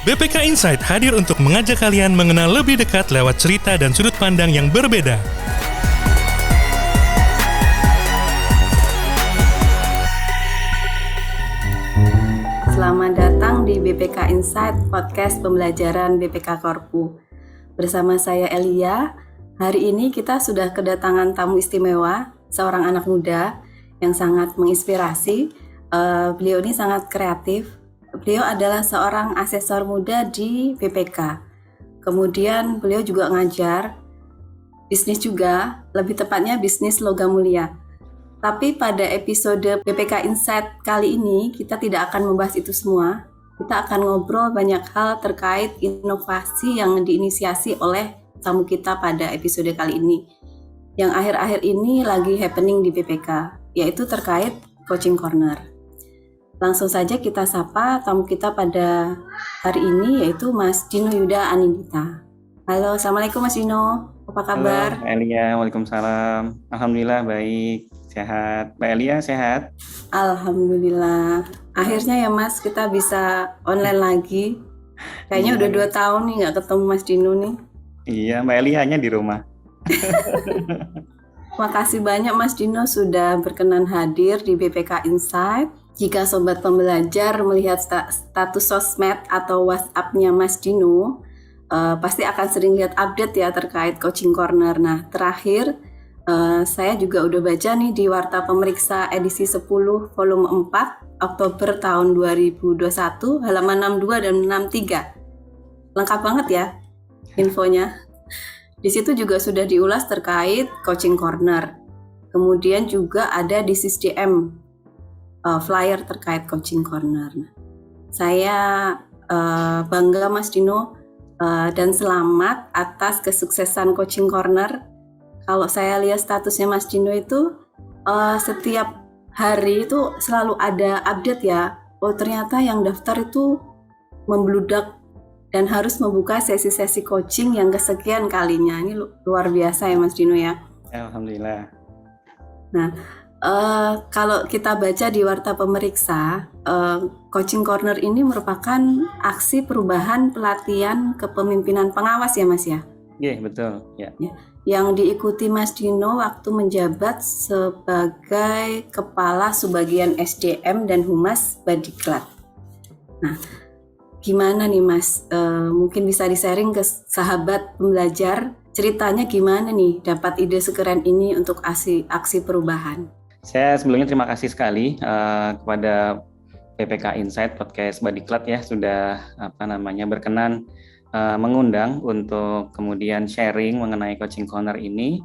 BPK Insight hadir untuk mengajak kalian mengenal lebih dekat lewat cerita dan sudut pandang yang berbeda. Selamat datang di BPK Insight, podcast pembelajaran BPK Korpu. Bersama saya Elia, hari ini kita sudah kedatangan tamu istimewa, seorang anak muda yang sangat menginspirasi. Beliau ini sangat kreatif. Beliau adalah seorang asesor muda di BPK. Kemudian beliau juga ngajar bisnis juga, lebih tepatnya bisnis logam mulia. Tapi pada episode BPK Insight kali ini kita tidak akan membahas itu semua. Kita akan ngobrol banyak hal terkait inovasi yang diinisiasi oleh tamu kita pada episode kali ini. Yang akhir-akhir ini lagi happening di BPK, yaitu terkait Coaching Corner. Langsung saja kita sapa tamu kita pada hari ini, yaitu Mas Dino Yuda Anindita. Halo, Assalamualaikum Mas Dino, apa kabar? Halo Elia, Waalaikumsalam. Alhamdulillah baik, sehat. Mbak Elia sehat? Alhamdulillah. Akhirnya ya Mas, kita bisa online lagi. Kayaknya udah 2 tahun nih nggak ketemu Mas Dino nih. Iya, Mbak Elia hanya di rumah. Makasih banyak Mas Dino sudah berkenan hadir di BPK Insight. Jika sobat pembelajar melihat status sosmed atau WhatsApp-nya Mas Dino, pasti akan sering lihat update ya terkait Coaching Corner. Nah, terakhir saya juga udah baca nih di Warta Pemeriksa edisi 10 volume 4 Oktober tahun 2021 halaman 62 dan 63. Lengkap banget ya infonya. Di situ juga sudah diulas terkait Coaching Corner. Kemudian juga ada di SysDM flyer terkait Coaching Corner. Saya bangga Mas Dino dan selamat atas kesuksesan Coaching Corner. Kalau saya lihat statusnya Mas Dino itu setiap hari itu selalu ada update ya. Oh ternyata yang daftar itu membludak dan harus membuka sesi-sesi coaching yang kesekian kalinya. Ini luar biasa ya Mas Dino ya. Alhamdulillah. Nah, kalau kita baca di Warta Pemeriksa, Coaching Corner ini merupakan aksi perubahan pelatihan kepemimpinan pengawas ya Mas ya? Iya, betul. Ya. Yang diikuti Mas Dino waktu menjabat sebagai Kepala Subbagian SDM dan Humas Badiklat. Nah, gimana nih Mas? Mungkin bisa di-sharing ke sahabat pembelajar, ceritanya gimana nih dapat ide sekeren ini untuk aksi perubahan? Saya sebelumnya terima kasih sekali kepada BPK Insight Podcast Badiklat ya sudah berkenan mengundang untuk kemudian sharing mengenai Coaching Corner ini.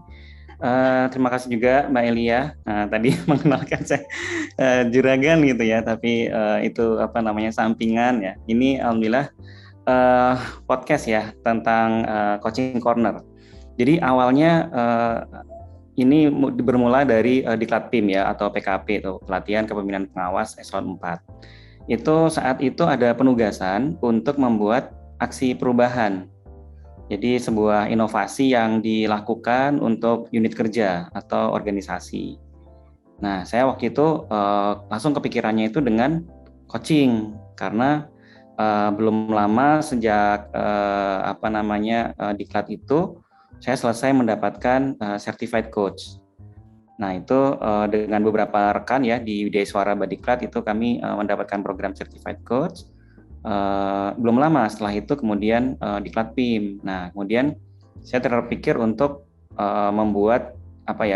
Terima kasih juga Mbak Elia tadi mengenalkan saya juragan gitu ya, tapi itu sampingan ya. Ini alhamdulillah podcast ya tentang Coaching Corner. Jadi awalnya ini bermula dari Diklat PIM ya atau PKP itu pelatihan kepemimpinan pengawas eselon 4. Itu saat itu ada penugasan untuk membuat aksi perubahan. Jadi sebuah inovasi yang dilakukan untuk unit kerja atau organisasi. Nah, saya waktu itu langsung kepikirannya itu dengan coaching karena belum lama sejak Diklat itu saya selesai mendapatkan certified coach. Nah, itu dengan beberapa rekan ya di Widya Suara Badiklat itu kami mendapatkan program certified coach. Belum lama setelah itu kemudian Diklat PIM. Nah, kemudian saya terpikir untuk membuat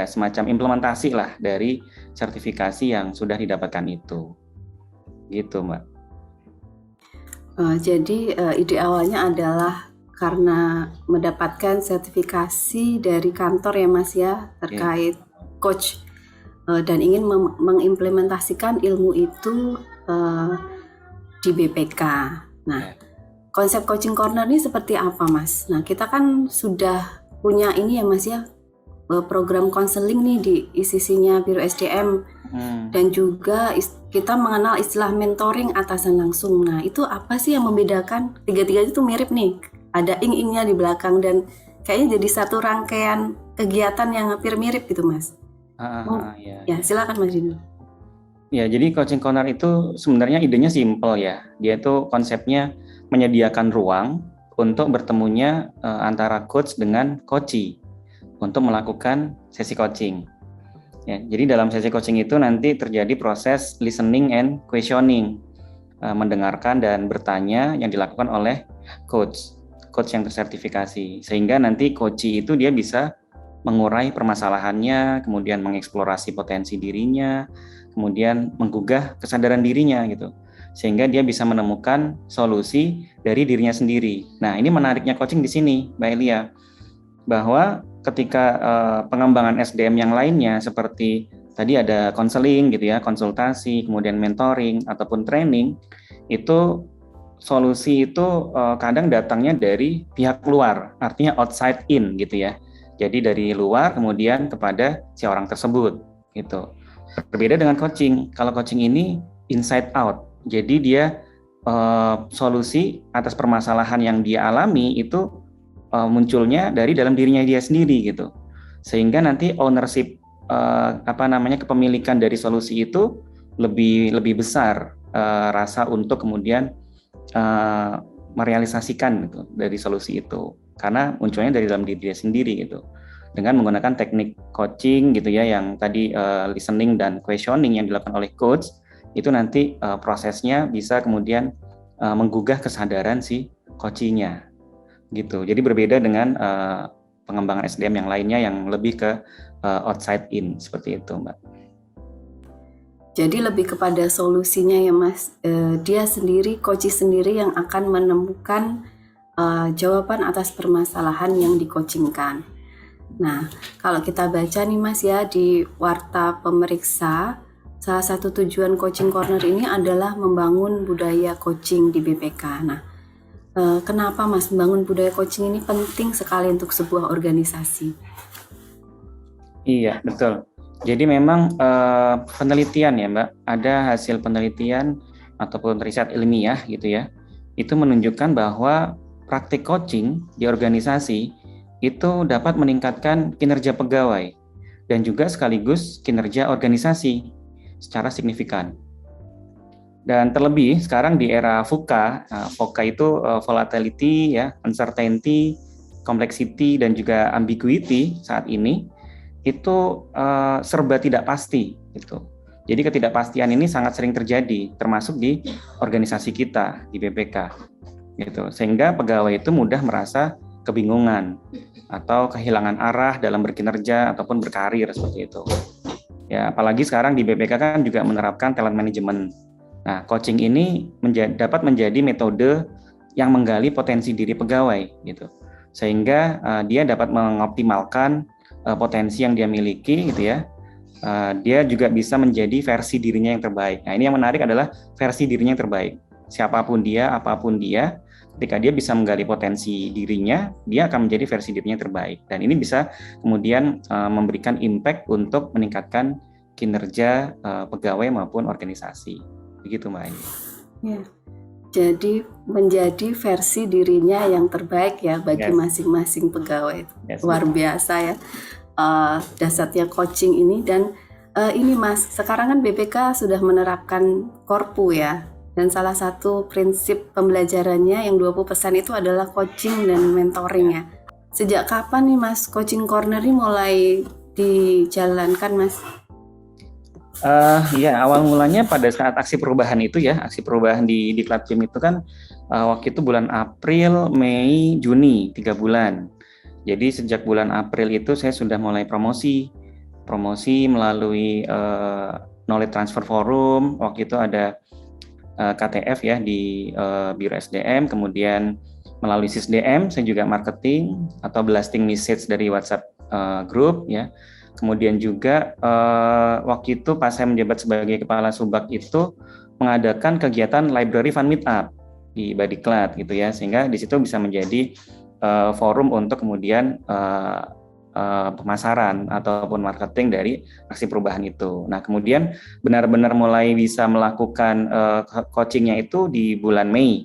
semacam implementasi lah dari sertifikasi yang sudah didapatkan itu. Gitu, Mbak. Jadi ide awalnya adalah karena mendapatkan sertifikasi dari kantor ya Mas ya terkait coach dan ingin mengimplementasikan ilmu itu di BPK. Nah, konsep Coaching Corner ini seperti apa Mas? Nah, kita kan sudah punya ini ya Mas ya program konseling nih di ICC-nya Biro SDM dan juga kita mengenal istilah mentoring atasan langsung. Nah, itu apa sih yang membedakan? Tiga-tiga itu mirip nih. Ada ing-ingnya di belakang dan kayaknya jadi satu rangkaian kegiatan yang hampir mirip gitu Mas. Ya silakan Mas Dino. Ya, jadi coaching corner itu sebenarnya idenya simple ya. Dia itu konsepnya menyediakan ruang untuk bertemunya antara coach dengan coachee untuk melakukan sesi coaching. Ya, jadi dalam sesi coaching itu nanti terjadi proses listening and questioning, mendengarkan dan bertanya yang dilakukan oleh coach yang tersertifikasi, sehingga nanti coachee itu dia bisa mengurai permasalahannya, kemudian mengeksplorasi potensi dirinya, kemudian menggugah kesadaran dirinya gitu, sehingga dia bisa menemukan solusi dari dirinya sendiri. Nah, ini menariknya coaching di sini, Mbak Elia, bahwa ketika pengembangan SDM yang lainnya seperti tadi ada konseling gitu ya, konsultasi, kemudian mentoring ataupun training, itu solusi itu kadang datangnya dari pihak luar, artinya outside in gitu ya. Jadi dari luar kemudian kepada si orang tersebut gitu. Berbeda dengan coaching. Kalau coaching ini inside out. Jadi dia solusi atas permasalahan yang dia alami itu munculnya dari dalam dirinya dia sendiri gitu. Sehingga nanti ownership kepemilikan dari solusi itu lebih besar rasa untuk kemudian merealisasikan gitu dari solusi itu, karena munculnya dari dalam diri dia sendiri gitu, dengan menggunakan teknik coaching gitu ya, yang tadi listening dan questioning yang dilakukan oleh coach itu nanti prosesnya bisa kemudian menggugah kesadaran si coachingnya gitu. Jadi berbeda dengan pengembangan SDM yang lainnya yang lebih ke outside in seperti itu, Mbak. Jadi lebih kepada solusinya ya Mas, dia sendiri, coachee sendiri yang akan menemukan jawaban atas permasalahan yang di-coachingkan. Nah, kalau kita baca nih Mas ya di Warta Pemeriksa, salah satu tujuan coaching corner ini adalah membangun budaya coaching di BPK. Nah, kenapa Mas membangun budaya coaching ini penting sekali untuk sebuah organisasi? Iya, betul. Jadi memang penelitian ya Mbak, ada hasil penelitian ataupun riset ilmiah gitu ya, itu menunjukkan bahwa praktik coaching di organisasi itu dapat meningkatkan kinerja pegawai dan juga sekaligus kinerja organisasi secara signifikan. Dan terlebih sekarang di era VUCA, VUCA itu volatility ya, uncertainty, complexity dan juga ambiguity saat ini itu serba tidak pasti gitu. Jadi ketidakpastian ini sangat sering terjadi, termasuk di organisasi kita di BPK gitu. Sehingga pegawai itu mudah merasa kebingungan atau kehilangan arah dalam berkinerja ataupun berkarir seperti itu. Ya, apalagi sekarang di BPK kan juga menerapkan talent management. Nah, coaching ini dapat menjadi metode yang menggali potensi diri pegawai gitu. Sehingga dia dapat mengoptimalkan potensi yang dia miliki gitu ya. Dia juga bisa menjadi versi dirinya yang terbaik. Nah, ini yang menarik adalah versi dirinya yang terbaik. Siapapun dia, apapun dia, ketika dia bisa menggali potensi dirinya, dia akan menjadi versi dirinya yang terbaik. Dan ini bisa kemudian memberikan impact untuk meningkatkan kinerja pegawai maupun organisasi. Begitu Mbak Aini. Ya. Jadi menjadi versi dirinya yang terbaik ya bagi masing-masing pegawai. Luar biasa ya dasarnya coaching ini. Dan ini Mas, sekarang kan BPK sudah menerapkan Korpu ya. Dan salah satu prinsip pembelajarannya yang 20% itu adalah coaching dan mentoring ya. Sejak kapan nih Mas coaching corner ini mulai dijalankan Mas? Ya, awal mulanya pada saat aksi perubahan itu ya, aksi perubahan di Klatim itu kan waktu itu bulan April, Mei, Juni, 3 bulan. Jadi sejak bulan April itu saya sudah mulai promosi melalui Knowledge Transfer Forum. Waktu itu ada KTF ya di Biro SDM, kemudian melalui SISDM saya juga marketing atau blasting message dari WhatsApp group ya. Kemudian juga waktu itu pas saya menjabat sebagai Kepala Subak itu mengadakan kegiatan Library Fun Meetup di Badiklat gitu ya, sehingga di situ bisa menjadi forum untuk kemudian pemasaran ataupun marketing dari aksi perubahan itu. Nah kemudian benar-benar mulai bisa melakukan coachingnya itu di bulan Mei.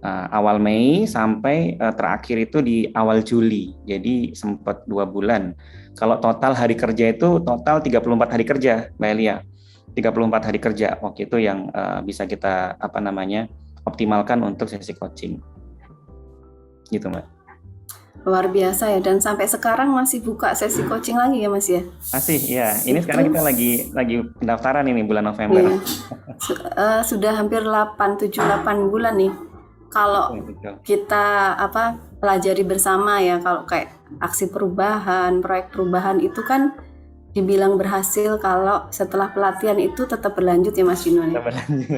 Awal Mei sampai terakhir itu di awal Juli, jadi sempat 2 bulan. Kalau total hari kerja itu total 34 hari kerja, Mbak Elia. 34 hari kerja waktu itu yang bisa kita optimalkan untuk sesi coaching. Gitu, Mbak. Luar biasa ya, dan sampai sekarang masih buka sesi coaching lagi ya Mas ya? Masih, ya. Ini sekarang kita lagi pendaftaran ini bulan November. Iya. Sudah hampir 7-8 bulan nih. Kalau kita pelajari bersama ya, kalau kayak aksi perubahan, proyek perubahan itu kan dibilang berhasil kalau setelah pelatihan itu tetap berlanjut ya Mas Dino nih.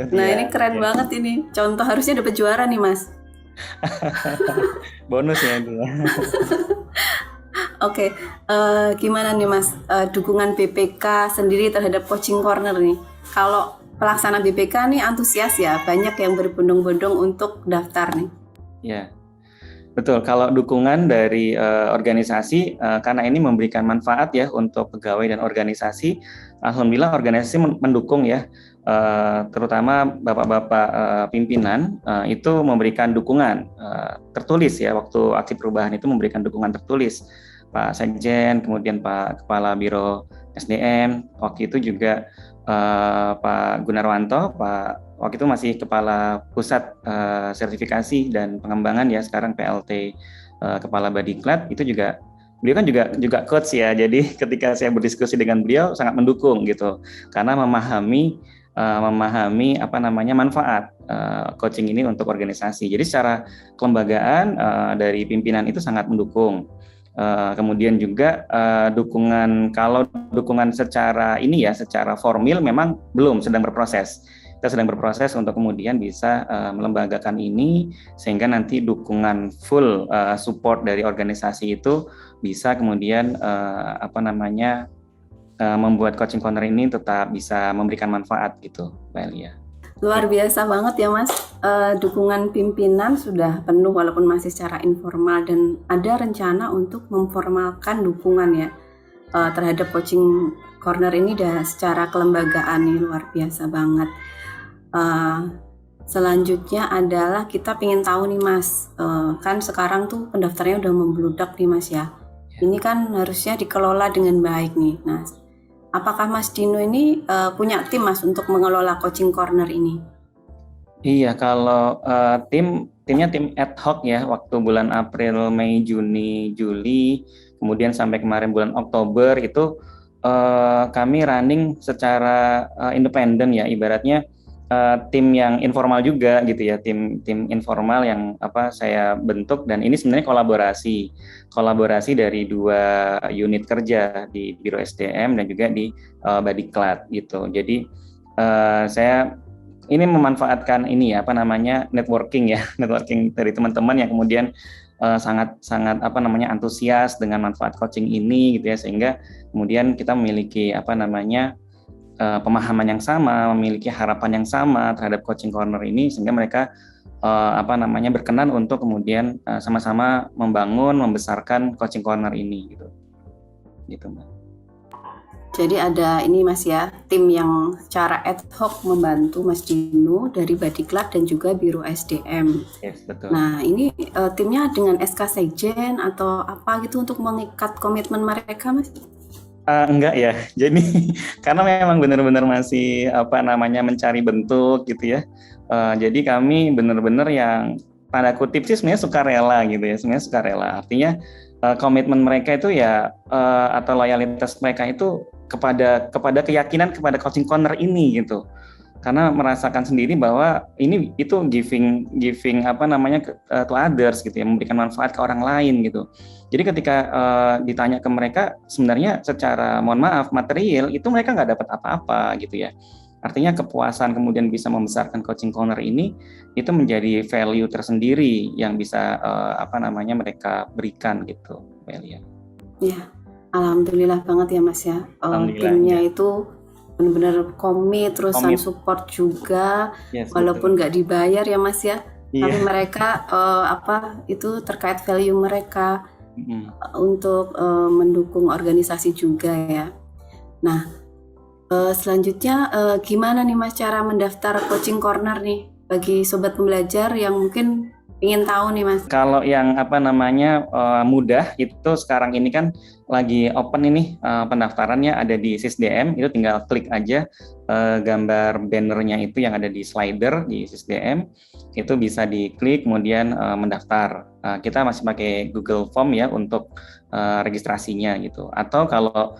Nah, ini keren banget ini. Contoh, harusnya dapat juara nih Mas. Bonus ya itu. Oke, gimana nih Mas dukungan BPK sendiri terhadap Coaching Corner nih? Kalau pelaksana BPK nih antusias ya, banyak yang berbondong-bondong untuk daftar nih. Ya, betul. Kalau dukungan dari organisasi, karena ini memberikan manfaat ya untuk pegawai dan organisasi, alhamdulillah organisasi mendukung ya, terutama bapak-bapak pimpinan itu memberikan dukungan tertulis ya, waktu aksi perubahan itu memberikan dukungan tertulis. Pak Sekjen, kemudian Pak Kepala Biro SDM, waktu itu juga Pak Gunarwanto, waktu itu masih Kepala Pusat Sertifikasi dan Pengembangan ya, sekarang PLT Kepala Badiklat, itu juga beliau kan juga coach ya, jadi ketika saya berdiskusi dengan beliau sangat mendukung gitu, karena memahami manfaat coaching ini untuk organisasi. Jadi secara kelembagaan dari pimpinan itu sangat mendukung. Kemudian juga kalau dukungan secara formal memang belum, sedang berproses. Kita sedang berproses untuk kemudian bisa melembagakan ini sehingga nanti dukungan full support dari organisasi itu bisa kemudian membuat Coaching Corner ini tetap bisa memberikan manfaat gitu, Mbak Elia. Luar biasa banget ya Mas, dukungan pimpinan sudah penuh walaupun masih secara informal, dan ada rencana untuk memformalkan dukungan ya terhadap Coaching Corner ini secara kelembagaan nih, luar biasa banget. Selanjutnya adalah kita ingin tahu nih Mas, kan sekarang tuh pendaftarnya udah membludak nih Mas ya. Ini kan harusnya dikelola dengan baik nih. Nah, apakah Mas Dino ini punya tim Mas untuk mengelola Coaching Corner ini? Iya, kalau timnya tim ad hoc ya, waktu bulan April, Mei, Juni, Juli, kemudian sampai kemarin bulan Oktober itu kami running secara independen ya, ibaratnya tim yang informal juga gitu ya, tim informal yang saya bentuk, dan ini sebenarnya kolaborasi dari 2 unit kerja di Biro SDM dan juga di Badiklat gitu. Jadi saya ini memanfaatkan networking dari teman-teman yang kemudian sangat antusias dengan manfaat coaching ini gitu ya, sehingga kemudian kita memiliki pemahaman yang sama, memiliki harapan yang sama terhadap Coaching Corner ini, sehingga mereka berkenan untuk kemudian sama-sama membangun, membesarkan Coaching Corner ini gitu Mbak. Jadi ada ini Mas ya, tim yang secara ad hoc membantu Mas Dino dari Badiklat dan juga Biro SDM. Yes, betul. Nah, ini timnya dengan SK Sekjen atau apa gitu untuk mengikat komitmen mereka Mas? Enggak ya, jadi karena memang benar-benar masih mencari bentuk gitu ya. Jadi kami benar-benar yang tanda kutip sih sebenarnya sukarela gitu ya, sebenarnya sukarela. Artinya komitmen mereka itu ya atau loyalitas mereka itu kepada keyakinan kepada Coaching Corner ini gitu. Karena merasakan sendiri bahwa itu giving to others gitu ya, memberikan manfaat ke orang lain gitu. Jadi ketika ditanya ke mereka, sebenarnya secara material itu mereka nggak dapat apa-apa gitu ya. Artinya kepuasan kemudian bisa membesarkan Coaching Corner ini itu menjadi value tersendiri yang bisa mereka berikan gitu, Melia. Ya, alhamdulillah banget ya Mas ya. Timnya itu benar-benar komit, terusan support juga, yes, walaupun nggak dibayar ya Mas ya. Yeah. Tapi mereka itu terkait value mereka untuk mendukung organisasi juga ya. Nah, selanjutnya gimana nih Mas cara mendaftar Coaching Corner nih bagi sobat pembelajar yang mungkin Ingin tahu nih Mas. Kalau yang mudah itu sekarang ini kan lagi open ini pendaftarannya ada di SISDM, itu tinggal klik aja gambar bannernya itu yang ada di slider di SISDM, itu bisa diklik kemudian mendaftar. Kita masih pakai Google Form ya untuk registrasinya gitu. Atau kalau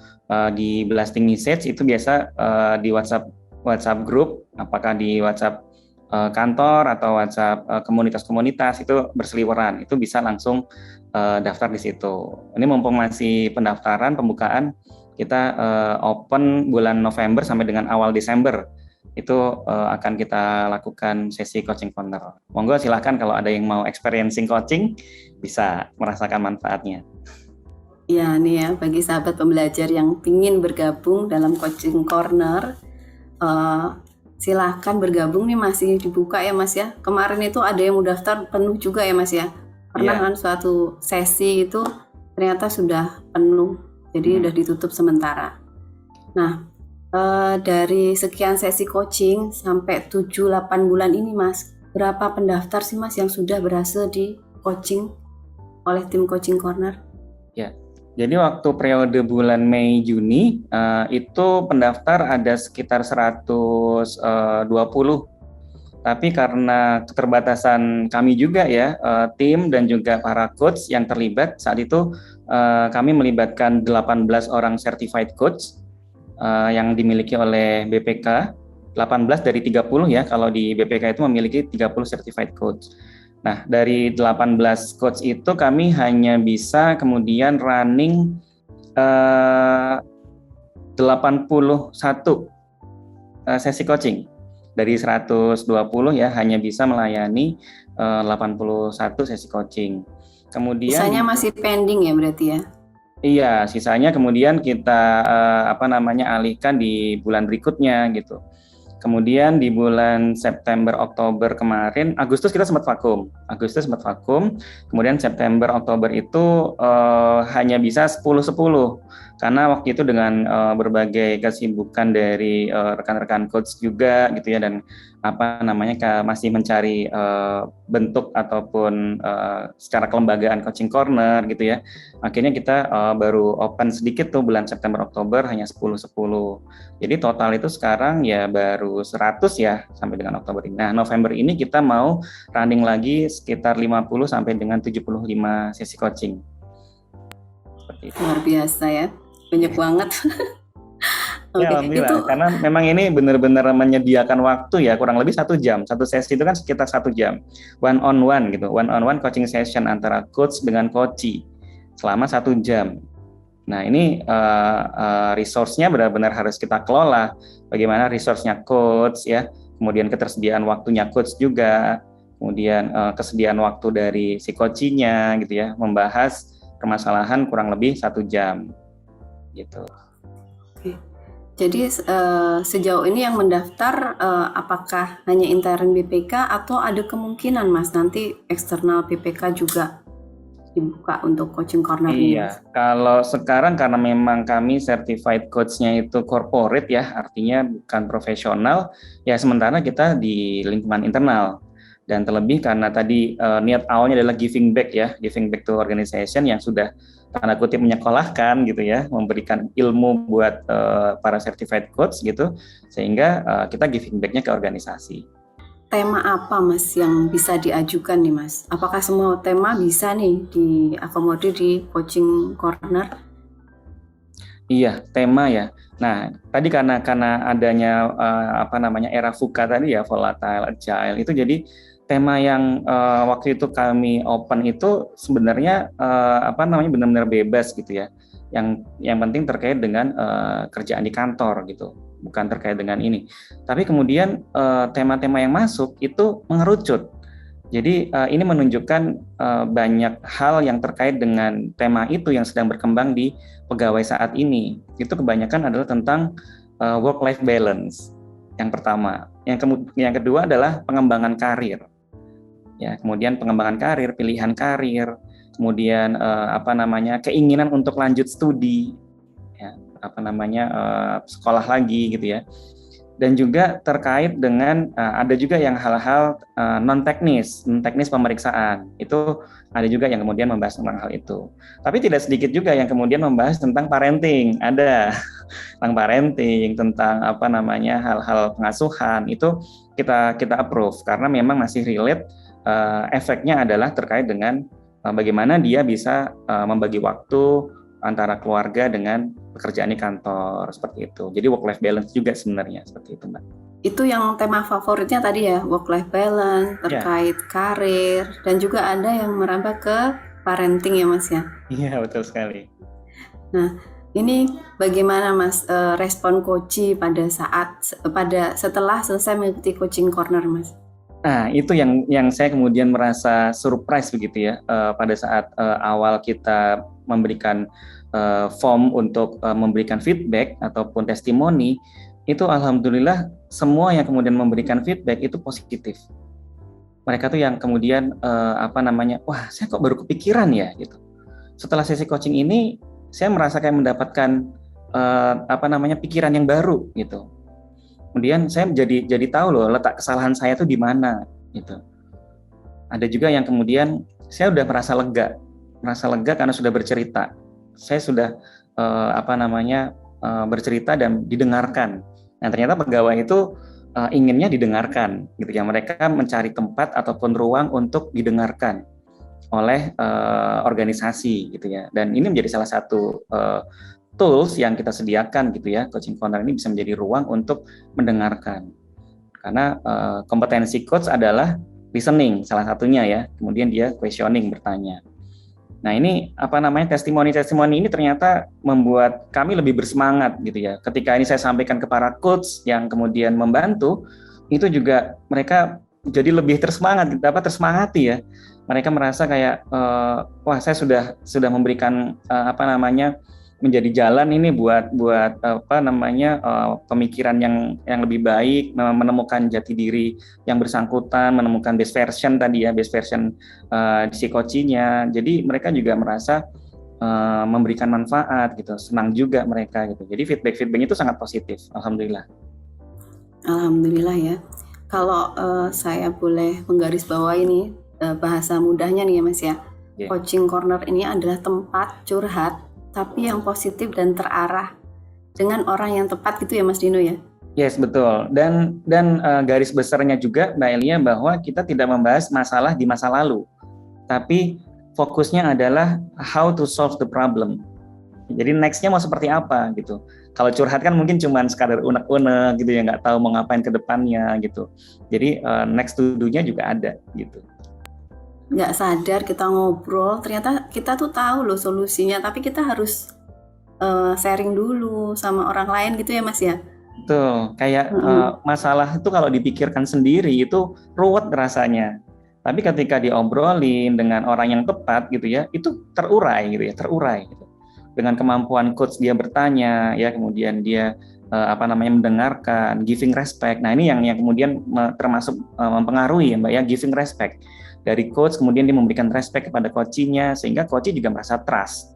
di blasting message itu biasa di WhatsApp group, apakah di WhatsApp kantor atau WhatsApp komunitas-komunitas itu berseliweran, itu bisa langsung daftar di situ. Ini mumpung masih pendaftaran pembukaan, kita open bulan November sampai dengan awal Desember, itu akan kita lakukan sesi coaching corner. Monggo silahkan kalau ada yang mau experiencing coaching bisa merasakan manfaatnya. Ya nih ya, bagi sahabat pembelajar yang ingin bergabung dalam coaching corner, silahkan bergabung nih, masih dibuka ya Mas ya. Kemarin itu ada yang mau daftar penuh juga ya Mas ya. Pernah kan suatu sesi itu ternyata sudah penuh, jadi udah ditutup sementara. Nah, dari sekian sesi coaching sampai 7-8 bulan ini Mas, berapa pendaftar sih Mas yang sudah berhasil di coaching oleh tim coaching corner? Ya. Jadi waktu periode bulan Mei Juni itu pendaftar ada sekitar 120. Tapi karena keterbatasan kami juga ya, tim dan juga para coach yang terlibat saat itu, kami melibatkan 18 orang certified coach yang dimiliki oleh BPK, 18 dari 30 ya, kalau di BPK itu memiliki 30 certified coach. Nah, dari 18 coach itu kami hanya bisa kemudian running 81 sesi coaching. Dari 120 ya hanya bisa melayani 81 sesi coaching. Kemudian sisanya masih pending ya berarti ya? Iya, sisanya kemudian kita alihkan di bulan berikutnya gitu. Kemudian di bulan September, Oktober kemarin, Agustus kita sempat vakum. Kemudian September, Oktober itu hanya bisa 10-10. Karena waktu itu dengan berbagai kesibukan dari rekan-rekan coach juga gitu ya, dan masih mencari bentuk ataupun secara kelembagaan coaching corner gitu ya. Akhirnya kita baru open sedikit tuh bulan September, Oktober hanya 10-10. Jadi total itu sekarang ya baru 100 ya sampai dengan Oktober ini. Nah, November ini kita mau running lagi sekitar 50 sampai dengan 75 sesi coaching. Seperti itu. Luar biasa ya. Banyak banget. Ya, alhamdulillah. Itu, karena memang ini benar-benar menyediakan waktu ya, kurang lebih 1 jam. Satu sesi itu kan sekitar 1 jam. One on one gitu. One on one coaching session antara coach dengan coachee selama 1 jam. Nah, ini resource-nya benar-benar harus kita kelola. Bagaimana resource-nya coach ya, kemudian ketersediaan waktunya coach juga, kemudian kesediaan waktu dari si coachee-nya gitu ya, membahas permasalahan kurang lebih 1 jam gitu. Oke. Jadi sejauh ini yang mendaftar apakah hanya intern BPK atau ada kemungkinan Mas nanti eksternal BPK juga dibuka untuk coaching corner ini? Iya, kalau sekarang karena memang kami certified coach-nya itu corporate ya, artinya bukan profesional, ya sementara kita di lingkungan internal. Dan terlebih karena tadi niat awalnya adalah giving back ya, giving back to organization yang sudah tanda kutip menyekolahkan gitu ya, memberikan ilmu buat para certified coach gitu, sehingga kita giving back-nya ke organisasi. Tema apa Mas yang bisa diajukan nih Mas? Apakah semua tema bisa nih diakomodir di coaching corner? Iya, tema ya. Nah, tadi karena adanya era VUCA tadi ya, volatile, agile, itu jadi tema yang waktu itu kami open itu sebenarnya benar-benar bebas gitu ya. Yang penting terkait dengan kerjaan di kantor gitu, bukan terkait dengan ini. Tapi kemudian tema-tema yang masuk itu mengerucut. Jadi ini menunjukkan banyak hal yang terkait dengan tema itu yang sedang berkembang di pegawai saat ini. Itu kebanyakan adalah tentang work-life balance. Yang pertama, yang kedua adalah pengembangan karir. Ya, kemudian pengembangan karir, pilihan karir, kemudian keinginan untuk lanjut studi, ya, sekolah lagi gitu ya. dan juga terkait dengan ada juga yang hal-hal non teknis pemeriksaan. Itu ada juga yang kemudian membahas tentang hal itu. Tapi tidak sedikit juga yang kemudian membahas tentang parenting. Ada tentang parenting, tentang apa namanya hal-hal pengasuhan, itu kita approve karena memang masih relate. Efeknya adalah terkait dengan bagaimana dia bisa membagi waktu antara keluarga dengan pekerjaan di kantor, seperti itu. Jadi work-life balance juga sebenarnya, seperti itu, Mbak. Itu yang tema favoritnya tadi ya, work-life balance, terkait karir, dan juga ada yang merambah ke parenting ya Mas ya? Iya, betul sekali. Nah, ini bagaimana Mas respon Koci setelah selesai mengikuti coaching corner Mas? Nah, itu yang saya kemudian merasa surprise begitu ya, pada saat awal kita memberikan form untuk memberikan feedback ataupun testimoni, itu alhamdulillah semua yang kemudian memberikan feedback itu positif. Mereka tuh yang kemudian wah saya kok baru kepikiran ya gitu. Setelah sesi coaching ini, saya merasa kayak mendapatkan pikiran yang baru gitu. Kemudian saya jadi tahu loh letak kesalahan saya tuh di mana gitu. Ada juga yang kemudian saya udah merasa lega karena sudah bercerita. Saya sudah bercerita dan didengarkan. Nah, ternyata pegawai itu inginnya didengarkan gitu ya. Mereka mencari tempat ataupun ruang untuk didengarkan oleh organisasi gitu ya. Dan ini menjadi salah satu tools yang kita sediakan gitu ya. Coaching corner ini bisa menjadi ruang untuk mendengarkan. Karena kompetensi coach adalah listening salah satunya ya. Kemudian dia questioning, bertanya. Nah, ini testimoni ini ternyata membuat kami lebih bersemangat gitu ya. Ketika ini saya sampaikan ke para coach yang kemudian membantu, itu juga mereka jadi lebih tersemangati ya. Mereka merasa kayak wah saya sudah memberikan menjadi jalan ini buat pemikiran yang lebih baik, menemukan jati diri yang bersangkutan, menemukan best version si coaching-nya. Jadi mereka juga merasa memberikan manfaat gitu, senang juga mereka gitu. Jadi feedback-nya itu sangat positif, alhamdulillah. Alhamdulillah ya. Kalau saya boleh menggarisbawahi ini bahasa mudahnya nih ya Mas ya. Yeah. Coaching corner ini adalah tempat curhat tapi yang positif dan terarah dengan orang yang tepat gitu ya Mas Dino ya? Yes, betul. Dan garis besarnya juga Mbak Elia bahwa kita tidak membahas masalah di masa lalu, tapi fokusnya adalah how to solve the problem. Jadi next-nya mau seperti apa gitu. Kalau curhat kan mungkin cuma sekadar unek-unek gitu ya, nggak tahu mau ngapain ke depannya gitu. Jadi next to do-nya juga ada gitu. Nggak sadar kita ngobrol, ternyata kita tuh tahu loh solusinya, tapi kita harus sharing dulu sama orang lain gitu ya Mas ya? Betul, kayak masalah itu kalau dipikirkan sendiri itu ruwet rasanya. Tapi ketika diobrolin dengan orang yang tepat gitu ya, itu terurai gitu. Dengan kemampuan coach dia bertanya ya, kemudian dia mendengarkan, giving respect. Nah, ini yang kemudian termasuk mempengaruhi ya Mbak ya, giving respect. Dari coach kemudian dia memberikan respect kepada coaching-nya sehingga coach juga merasa trust.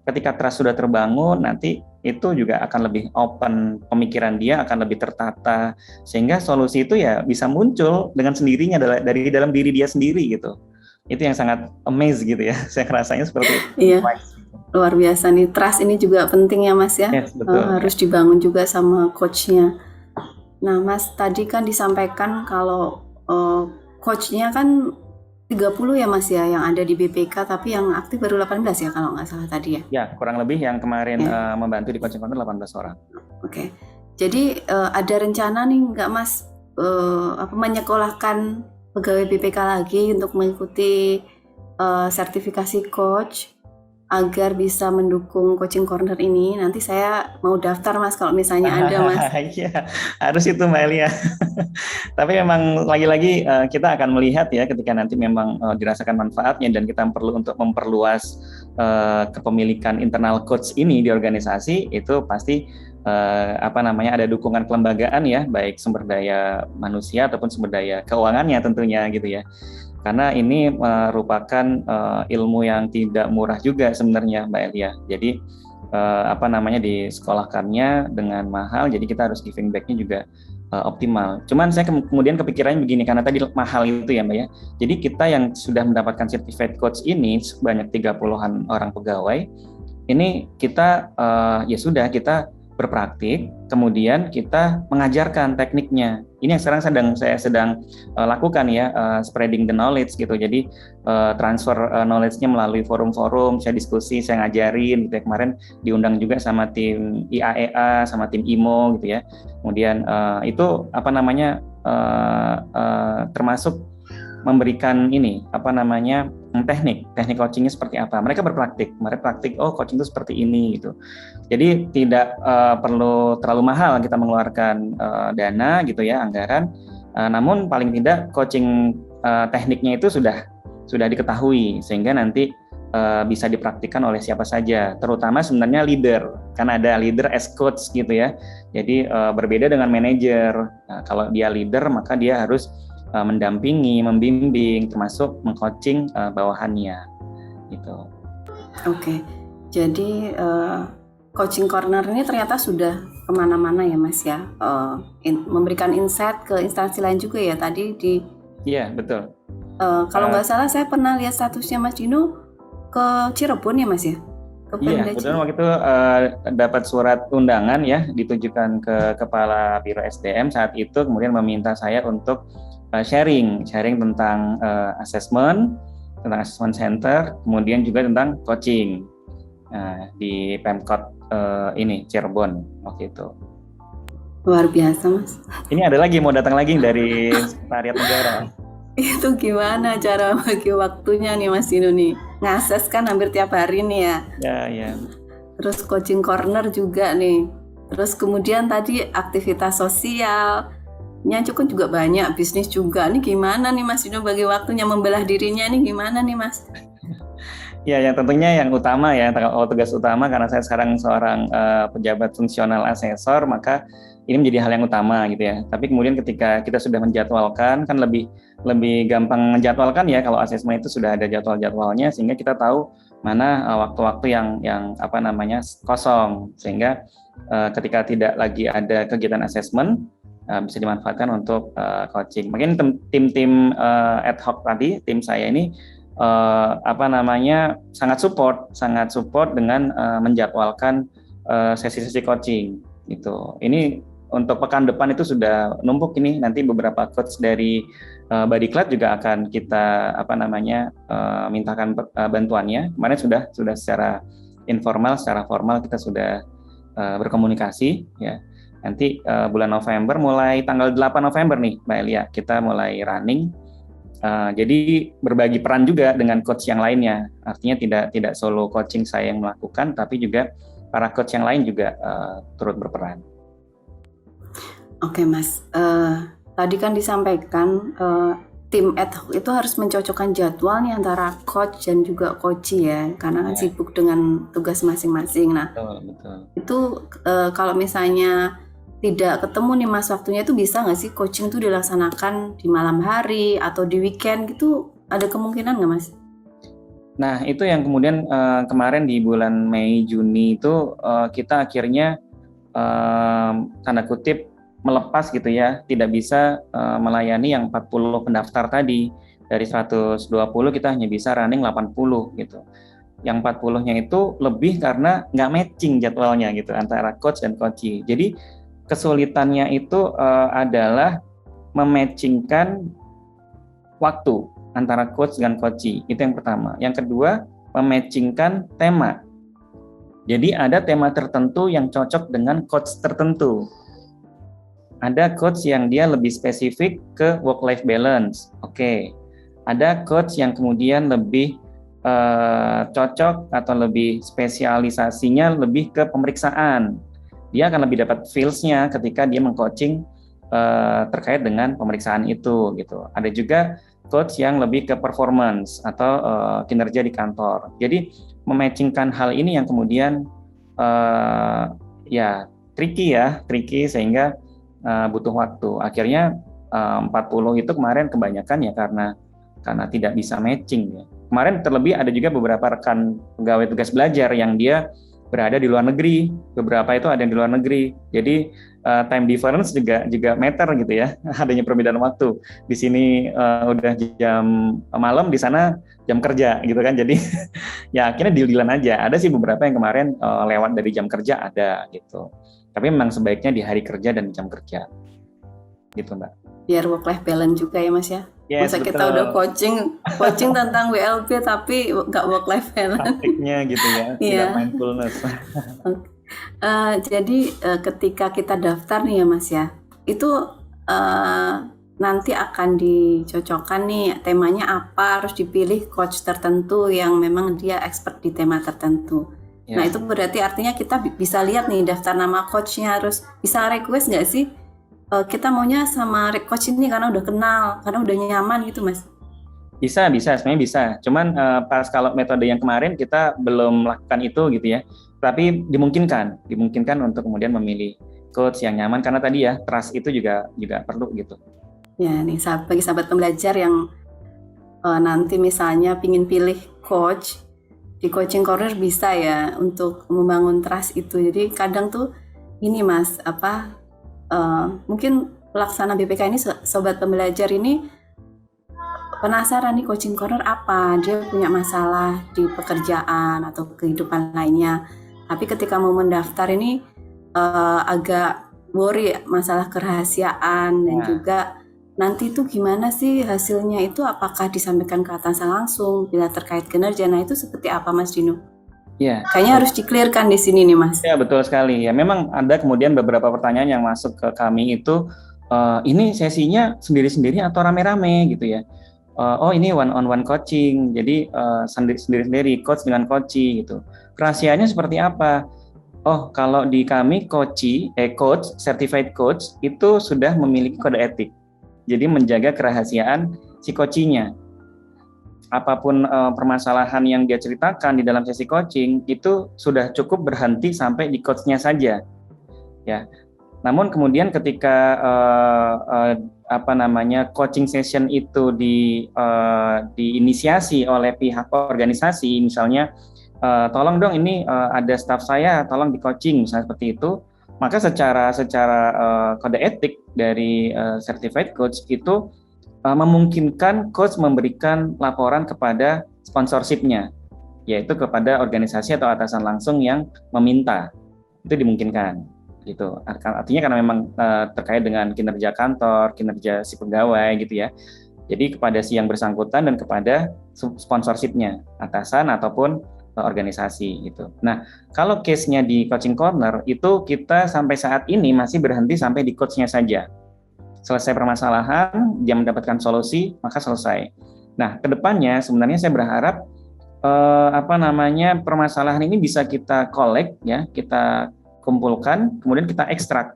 Ketika trust sudah terbangun, nanti itu juga akan lebih open, pemikiran dia akan lebih tertata sehingga solusi itu ya bisa muncul dengan sendirinya dari dalam diri dia sendiri gitu. Itu yang sangat amaze gitu ya. Saya rasanya seperti itu. Iya. Luar biasa nih, trust ini juga penting ya Mas ya. Yes, betul. Harus dibangun juga sama coach-nya. Nah, Mas tadi kan disampaikan kalau coach-nya kan 30 ya Mas ya yang ada di BPK, tapi yang aktif baru 18 ya kalau nggak salah tadi ya? Ya, kurang lebih yang kemarin membantu di coaching corner 18 orang. Oke. Jadi ada rencana nih nggak Mas menyekolahkan pegawai BPK lagi untuk mengikuti sertifikasi coach agar bisa mendukung coaching corner ini? Nanti saya mau daftar Mas kalau misalnya ada Mas. Iya, harus itu Mbak Elia. Tapi memang lagi-lagi kita akan melihat ya ketika nanti memang dirasakan manfaatnya dan kita perlu untuk memperluas kepemilikan internal coach ini di organisasi, itu pasti ada dukungan kelembagaan ya, baik sumber daya manusia ataupun sumber daya keuangannya tentunya gitu ya. Karena ini merupakan ilmu yang tidak murah juga sebenarnya Mbak Elia. Jadi disekolahkannya dengan mahal, jadi kita harus giving back-nya juga optimal. Cuman saya kemudian kepikirannya begini, karena tadi mahal itu ya Mbak ya. Jadi kita yang sudah mendapatkan certified coach ini sebanyak 30-an orang pegawai, ini kita ya sudah kita berpraktik, kemudian kita mengajarkan tekniknya. Ini yang sekarang saya sedang lakukan ya, spreading the knowledge gitu. Jadi transfer knowledge-nya melalui forum-forum, saya diskusi, saya ngajarin gitu ya. Kemarin diundang juga sama tim IAEA, sama tim IMO gitu ya. Kemudian itu termasuk memberikan teknik coachingnya seperti apa. Mereka praktik, oh coaching itu seperti ini gitu. Jadi tidak perlu terlalu mahal kita mengeluarkan dana gitu ya, anggaran. Namun paling tidak coaching tekniknya itu sudah diketahui, sehingga nanti bisa dipraktikkan oleh siapa saja, terutama sebenarnya leader, kan ada leader as coach gitu ya. Jadi berbeda dengan manajer. Nah, kalau dia leader maka dia harus mendampingi, membimbing, termasuk mengcoaching bawahannya gitu. Oke, jadi coaching corner ini ternyata sudah kemana-mana ya Mas ya, memberikan insight ke instansi lain juga ya tadi di. Iya betul. Kalau nggak salah saya pernah lihat statusnya Mas Dino ke Cirebon ya Mas ya? Iya, kebetulan waktu itu dapat surat undangan ya, ditujukan ke Kepala Biro SDM saat itu, kemudian meminta saya untuk sharing tentang assessment center, kemudian juga tentang coaching di Pemkot ini Cirebon waktu itu. Luar biasa Mas. Ini ada lagi mau datang lagi dari Sekretariat Negara. Itu gimana cara bagi waktunya nih Mas Dino nih? Ngases kan hampir tiap hari nih ya. Ya. Terus coaching corner juga nih. Terus kemudian tadi aktivitas sosialnya cukup juga banyak, bisnis juga. Nih gimana nih Mas Dino bagi waktunya, membelah dirinya nih gimana nih Mas? Ya, yang tentunya yang utama ya, tugas utama karena saya sekarang seorang pejabat fungsional asesor, maka ini menjadi hal yang utama gitu ya. Tapi kemudian ketika kita sudah menjadwalkan, kan lebih gampang menjadwalkan ya kalau asesmen itu sudah ada jadwal-jadwalnya, sehingga kita tahu mana waktu-waktu yang kosong, sehingga ketika tidak lagi ada kegiatan asesmen bisa dimanfaatkan untuk coaching. Mungkin tim ad hoc tadi, tim saya ini sangat support dengan menjadwalkan sesi-sesi coaching gitu. Ini untuk pekan depan itu sudah numpuk ini, nanti beberapa coach dari Badiklat juga akan kita mintakan bantuannya. Kemarin sudah secara informal, secara formal kita sudah berkomunikasi ya. Nanti bulan November, mulai tanggal 8 November nih Mbak Elia, kita mulai running. Jadi berbagi peran juga dengan coach yang lainnya. Artinya tidak solo coaching saya yang melakukan, tapi juga para coach yang lain juga turut berperan. Oke Mas, tadi kan disampaikan tim ad hoc itu harus mencocokkan jadwal nih antara coach dan juga coachee ya, karena kan sibuk dengan tugas masing-masing. Nah, betul. Itu kalau misalnya tidak ketemu nih Mas waktunya, itu bisa nggak sih coaching itu dilaksanakan di malam hari atau di weekend gitu? Ada kemungkinan nggak Mas? Nah itu yang kemudian kemarin di bulan Mei Juni itu kita akhirnya tanda kutip melepas gitu ya, tidak bisa melayani yang 40 pendaftar tadi. Dari 120 kita hanya bisa running 80 gitu. Yang 40-nya itu lebih karena nggak matching jadwalnya gitu antara coach dan coachee. Jadi kesulitannya itu adalah mematchingkan waktu antara coach dan coachee. Itu yang pertama. Yang kedua, mematchingkan tema. Jadi ada tema tertentu yang cocok dengan coach tertentu. Ada coach yang dia lebih spesifik ke work-life balance. Oke. Ada coach yang kemudian lebih cocok atau lebih spesialisasinya lebih ke pemeriksaan. Dia akan lebih dapat feels-nya ketika dia meng-coaching terkait dengan pemeriksaan itu gitu. Ada juga coach yang lebih ke performance atau kinerja di kantor. Jadi mematchingkan hal ini yang kemudian tricky sehingga butuh waktu. Akhirnya 40 itu kemarin kebanyakan ya karena tidak bisa matching ya. Kemarin terlebih ada juga beberapa rekan pegawai tugas belajar yang dia berada di luar negeri, beberapa itu ada yang di luar negeri. Jadi time difference juga matter gitu ya, adanya perbedaan waktu. Di sini udah jam malam, di sana jam kerja gitu kan. Jadi ya akhirnya deal-dealan aja. Ada sih beberapa yang kemarin lewat dari jam kerja ada gitu. Tapi memang sebaiknya di hari kerja dan jam kerja. Gitu, Mbak. Biar work life balance juga ya Mas ya. Yes, Masa kita udah coaching tentang WLP tapi nggak work life balance. Praktiknya gitu ya, tidak mindfulness. Jadi ketika kita daftar nih ya Mas ya, itu nanti akan dicocokkan nih temanya apa, harus dipilih coach tertentu yang memang dia expert di tema tertentu. Nah itu berarti artinya kita bisa lihat nih daftar nama coachnya, harus bisa request nggak sih? Kita maunya sama coach ini karena udah kenal, karena udah nyaman gitu Mas. Bisa, sebenarnya bisa. Cuman pas kalau metode yang kemarin kita belum melakukan itu gitu ya. Tapi dimungkinkan untuk kemudian memilih coach yang nyaman, karena tadi ya trust itu juga perlu gitu. Ya nih bagi sahabat pembelajar yang nanti misalnya pingin pilih coach di Coaching Corner, bisa ya untuk membangun trust itu. Jadi kadang tuh ini Mas, mungkin pelaksana BPK ini, sobat pembelajar ini penasaran nih Coaching Corner apa, dia punya masalah di pekerjaan atau kehidupan lainnya, tapi ketika mau mendaftar ini agak worry masalah kerahasiaan dan juga nanti itu gimana sih hasilnya itu, apakah disampaikan ke atasan langsung bila terkait kinerja. Nah itu seperti apa Mas Dino? Ya, kayaknya harus di-clearkan di sini nih Mas. Ya betul sekali. Ya memang ada kemudian beberapa pertanyaan yang masuk ke kami itu, ini sesinya sendiri-sendiri atau rame-rame gitu ya. Oh ini one-on-one coaching, jadi sendiri-sendiri, coach dengan coach gitu. Kerahasiaannya seperti apa? Oh kalau di kami coach, certified coach itu sudah memiliki kode etik. Jadi menjaga kerahasiaan si coaching-nya. Apapun permasalahan yang dia ceritakan di dalam sesi coaching itu sudah cukup berhenti sampai di coach-nya saja, ya. Namun kemudian ketika coaching session itu diinisiasi oleh pihak organisasi, misalnya tolong dong ini ada staff saya, tolong di coaching, misalnya seperti itu, maka secara kode etik dari certified coach itu memungkinkan coach memberikan laporan kepada sponsorship-nya, yaitu kepada organisasi atau atasan langsung yang meminta. Itu dimungkinkan, gitu. Artinya karena memang terkait dengan kinerja kantor, kinerja si pegawai, gitu ya. Jadi kepada si yang bersangkutan dan kepada sponsorship-nya, atasan ataupun organisasi, gitu. Nah, kalau case-nya di Coaching Corner itu kita sampai saat ini masih berhenti sampai di coach-nya saja. Selesai permasalahan, dia mendapatkan solusi, maka selesai. Nah, kedepannya sebenarnya saya berharap permasalahan ini bisa kita collect ya, kita kumpulkan, kemudian kita ekstrak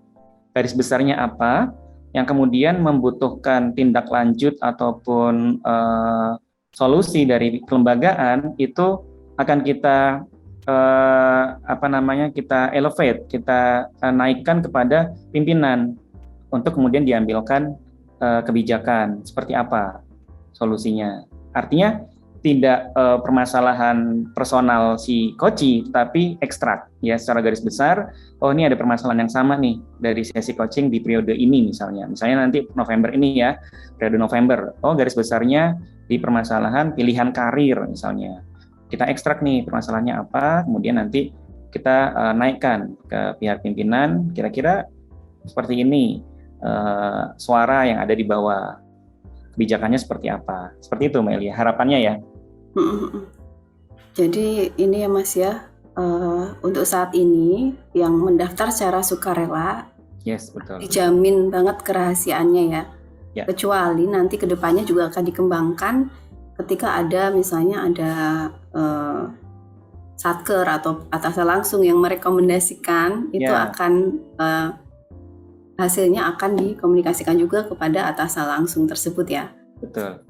garis besarnya apa, yang kemudian membutuhkan tindak lanjut ataupun solusi dari kelembagaan, itu akan kita kita elevate, kita naikkan kepada pimpinan untuk kemudian diambilkan kebijakan seperti apa solusinya. Artinya tidak permasalahan personal si coach, tapi ekstrak ya secara garis besar. Oh ini ada permasalahan yang sama nih dari sesi coaching di periode ini misalnya nanti November ini ya, periode November. Oh garis besarnya di permasalahan pilihan karir misalnya. Kita ekstrak nih permasalahannya apa, kemudian nanti kita naikkan ke pihak pimpinan, kira-kira seperti ini suara yang ada di bawah, kebijakannya seperti apa, seperti itu Mbak Elia, harapannya ya. Jadi ini ya Mas ya, untuk saat ini yang mendaftar secara sukarela, yes betul, dijamin banget kerahasiaannya ya. Kecuali nanti kedepannya juga akan dikembangkan ketika ada misalnya ada satker atau atasan langsung yang merekomendasikan, itu akan hasilnya akan dikomunikasikan juga kepada atasan langsung tersebut ya. Betul.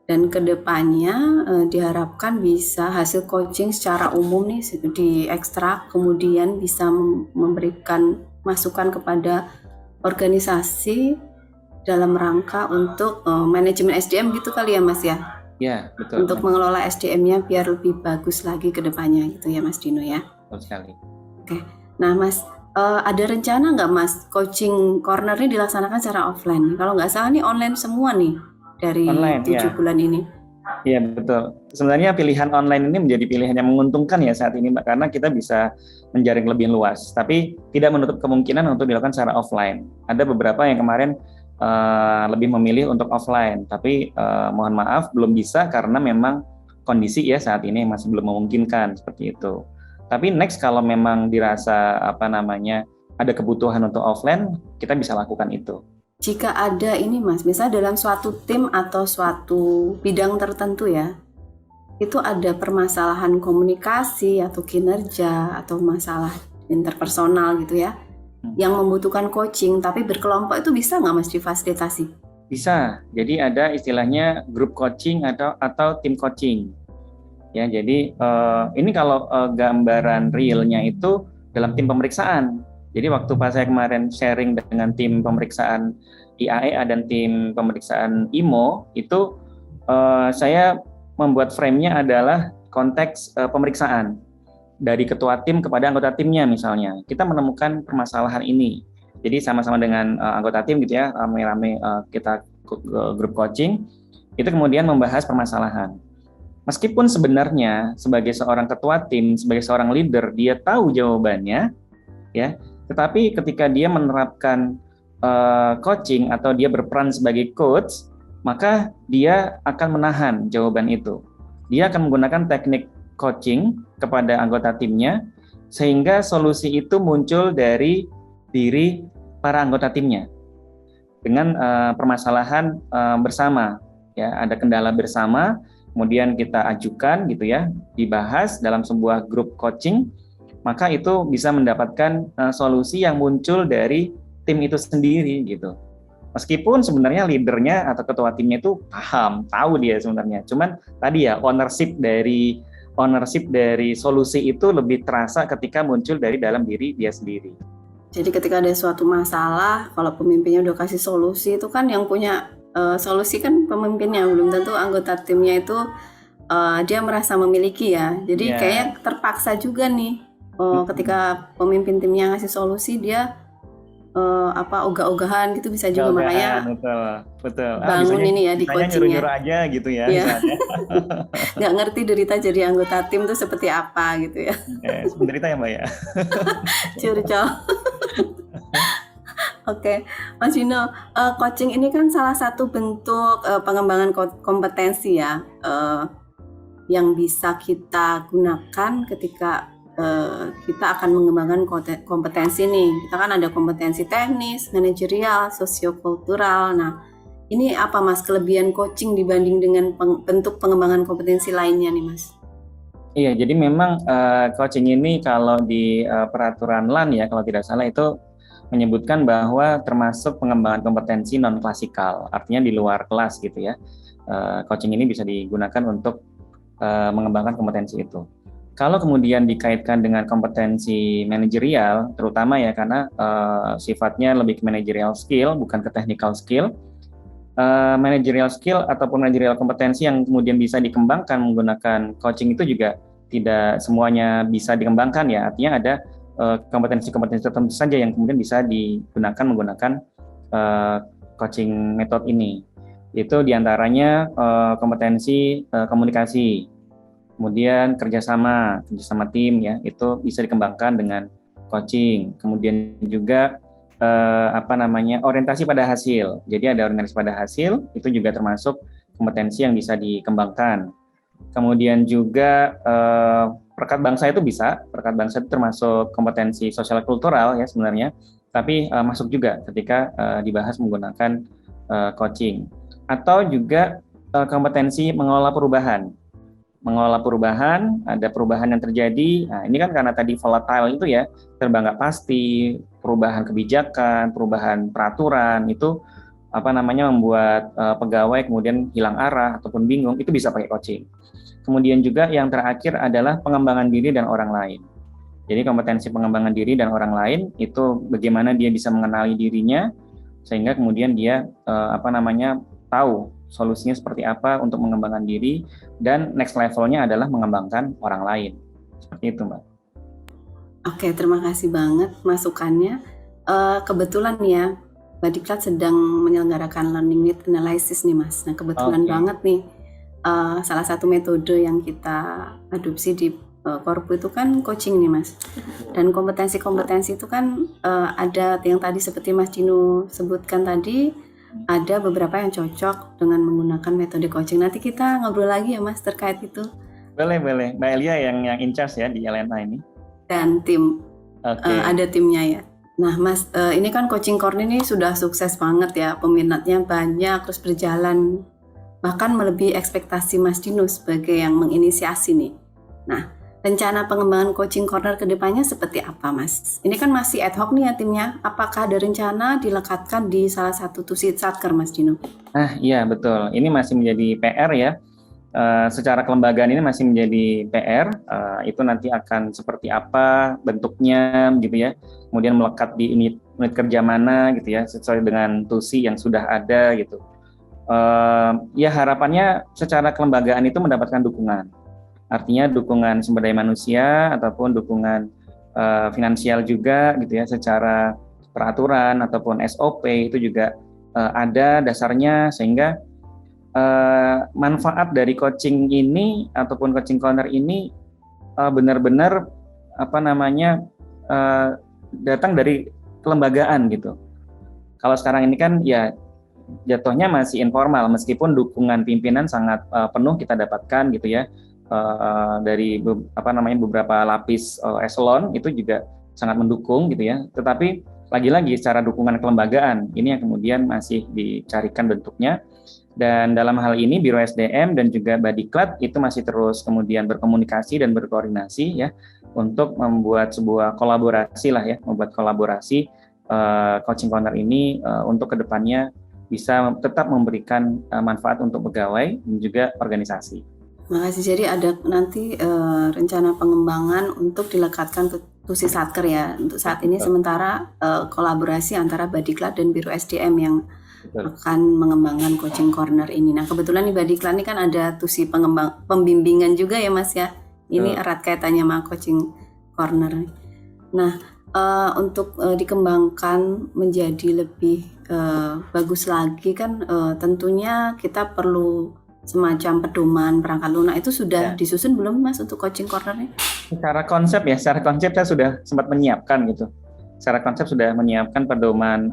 Dan kedepannya diharapkan bisa hasil coaching secara umum nih diekstrak, kemudian bisa memberikan masukan kepada organisasi dalam rangka untuk manajemen SDM gitu kali ya Mas ya. Ya, betul. Untuk mengelola SDM-nya biar lebih bagus lagi ke depannya gitu ya Mas Dino ya. betul sekali. Oke. Nah, Mas, ada rencana nggak Mas coaching corner ini dilaksanakan secara offline? Kalau nggak salah nih online semua nih dari Online 7 ya. bulan ini. Iya betul. Sebenarnya pilihan online ini menjadi pilihan yang menguntungkan ya saat ini Mbak, karena kita bisa menjaring lebih luas. Tapi tidak menutup kemungkinan untuk dilakukan secara offline. Ada beberapa yang kemarin lebih memilih untuk offline, tapi mohon maaf belum bisa karena memang kondisi ya saat ini masih belum memungkinkan seperti itu. Tapi next kalau memang dirasa ada kebutuhan untuk offline, kita bisa lakukan itu. Jika ada ini Mas, misalnya dalam suatu tim atau suatu bidang tertentu ya, itu ada permasalahan komunikasi atau kinerja atau masalah interpersonal gitu ya, yang membutuhkan coaching tapi berkelompok, itu bisa nggak Mas difasilitasi? Bisa. Jadi ada istilahnya grup coaching atau tim coaching. Ya, jadi ini kalau gambaran realnya itu dalam tim pemeriksaan. Jadi waktu pas saya kemarin sharing dengan tim pemeriksaan IAEA dan tim pemeriksaan IMO, itu saya membuat frame-nya adalah konteks pemeriksaan dari ketua tim kepada anggota timnya misalnya. Kita menemukan permasalahan ini. Jadi sama-sama dengan anggota tim gitu ya, rame-rame kita grup coaching, itu kemudian membahas permasalahan. Meskipun sebenarnya sebagai seorang ketua tim, sebagai seorang leader, dia tahu jawabannya, ya. Tetapi ketika dia menerapkan coaching atau dia berperan sebagai coach, maka dia akan menahan jawaban itu. Dia akan menggunakan teknik coaching kepada anggota timnya, sehingga solusi itu muncul dari diri para anggota timnya dengan permasalahan bersama. Ya, ada kendala bersama, kemudian kita ajukan gitu ya, dibahas dalam sebuah grup coaching. Maka itu bisa mendapatkan solusi yang muncul dari tim itu sendiri gitu. Meskipun sebenarnya leadernya atau ketua timnya itu paham, tahu dia sebenarnya. Cuman tadi ya ownership dari solusi itu lebih terasa ketika muncul dari dalam diri dia sendiri. Jadi ketika ada suatu masalah, kalau pemimpinnya udah kasih solusi, itu kan yang punya solusi kan pemimpinnya, belum tentu anggota timnya itu dia merasa memiliki ya. Jadi kayaknya terpaksa juga nih. Ketika pemimpin timnya ngasih solusi, dia ogah-ogahan gitu bisa juga, makanya betul. bangun ini ya di coachingnya. Nyuruh aja gitu ya. Nggak ngerti derita jadi anggota tim tuh seperti apa gitu ya. Menderita ya Mbak ya. Curcol. Oke, Mas Vino, coaching ini kan salah satu bentuk pengembangan kompetensi ya, yang bisa kita gunakan ketika kita akan mengembangkan kompetensi nih. Kita kan ada kompetensi teknis, manajerial, sosiokultural. Nah, ini apa Mas kelebihan coaching dibanding dengan bentuk pengembangan kompetensi lainnya nih Mas? Iya, jadi memang coaching ini kalau di peraturan LAN ya, kalau tidak salah itu menyebutkan bahwa termasuk pengembangan kompetensi non klasikal, artinya di luar kelas gitu ya. Coaching ini bisa digunakan untuk mengembangkan kompetensi itu. Kalau kemudian dikaitkan dengan kompetensi manajerial, terutama ya karena sifatnya lebih ke managerial skill, bukan ke technical skill. Managerial skill ataupun managerial kompetensi yang kemudian bisa dikembangkan menggunakan coaching itu juga tidak semuanya bisa dikembangkan ya. Artinya ada kompetensi-kompetensi tertentu saja yang kemudian bisa digunakan menggunakan coaching metode ini. Itu diantaranya kompetensi komunikasi. Kemudian kerjasama tim ya, itu bisa dikembangkan dengan coaching. Kemudian juga orientasi pada hasil. Jadi ada orientasi pada hasil, itu juga termasuk kompetensi yang bisa dikembangkan. Kemudian juga perekat bangsa itu bisa, perekat bangsa itu termasuk kompetensi sosial kultural ya sebenarnya, tapi masuk juga ketika dibahas menggunakan coaching. Atau juga kompetensi mengelola perubahan. Ada perubahan yang terjadi. Nah, ini kan karena tadi volatile itu ya, serba nggak pasti, perubahan kebijakan, perubahan peraturan itu membuat pegawai kemudian hilang arah ataupun bingung, itu bisa pakai coaching. Kemudian juga yang terakhir adalah pengembangan diri dan orang lain. Jadi kompetensi pengembangan diri dan orang lain itu bagaimana dia bisa mengenali dirinya sehingga kemudian dia tahu solusinya seperti apa untuk mengembangkan diri, dan next levelnya adalah mengembangkan orang lain. Seperti itu, Mbak. Oke, terima kasih banget masukannya. Kebetulan nih ya, Badiklat sedang menyelenggarakan learning need analysis nih Mas. Nah kebetulan Oke. banget nih, salah satu metode yang kita adopsi di Korpu itu kan coaching nih Mas. Dan kompetensi-kompetensi itu kan ada yang tadi seperti Mas Dino sebutkan tadi, ada beberapa yang cocok dengan menggunakan metode coaching. Nanti kita ngobrol lagi ya Mas terkait itu. Boleh. Mbak Elia yang in charge ya di LNA ini. Dan tim, Oke. ada timnya ya. Nah Mas, ini kan Coaching Corner ini sudah sukses banget ya, peminatnya banyak, terus berjalan bahkan melebihi ekspektasi Mas Dino sebagai yang menginisiasi nih. Nah, rencana pengembangan Coaching Corner ke depannya seperti apa Mas? Ini kan masih ad hoc nih ya timnya, apakah ada rencana dilekatkan di salah satu tusi satker Mas Dino? Nah, iya betul. Ini masih menjadi PR ya. Secara kelembagaan ini masih menjadi PR. Itu nanti akan seperti apa bentuknya, gitu ya. Kemudian melekat di unit kerja mana, gitu ya, sesuai dengan tusi yang sudah ada, gitu. Ya harapannya secara kelembagaan itu mendapatkan dukungan. Artinya dukungan sumber daya manusia ataupun dukungan finansial juga, gitu ya, secara peraturan ataupun SOP itu juga ada dasarnya, sehingga manfaat dari coaching ini ataupun coaching corner ini benar-benar datang dari kelembagaan gitu. Kalau sekarang ini kan ya jatuhnya masih informal, meskipun dukungan pimpinan sangat penuh kita dapatkan gitu ya, dari beberapa lapis eselon itu juga sangat mendukung gitu ya. Tetapi lagi-lagi secara dukungan kelembagaan ini yang kemudian masih dicarikan bentuknya. Dan dalam hal ini Biro SDM dan juga Badiklat itu masih terus kemudian berkomunikasi dan berkoordinasi ya untuk membuat sebuah kolaborasi lah ya, coaching corner ini untuk kedepannya bisa tetap memberikan manfaat untuk pegawai dan juga organisasi. Makasih. Jadi ada nanti rencana pengembangan untuk dilekatkan ke tusi satker ya. Untuk saat ini sementara kolaborasi antara Badiklat dan Biro SDM yang akan mengembangkan coaching corner ini. Nah kebetulan di Badiklat ini kan ada tusi pembimbingan juga ya Mas ya. Ini erat kaitannya sama coaching corner. Nah untuk dikembangkan menjadi lebih bagus lagi kan tentunya kita perlu semacam pedoman perangkat lunak. Itu sudah disusun belum Mas untuk coaching corner-nya? Secara konsep saya sudah sempat menyiapkan gitu. Secara konsep sudah menyiapkan pedoman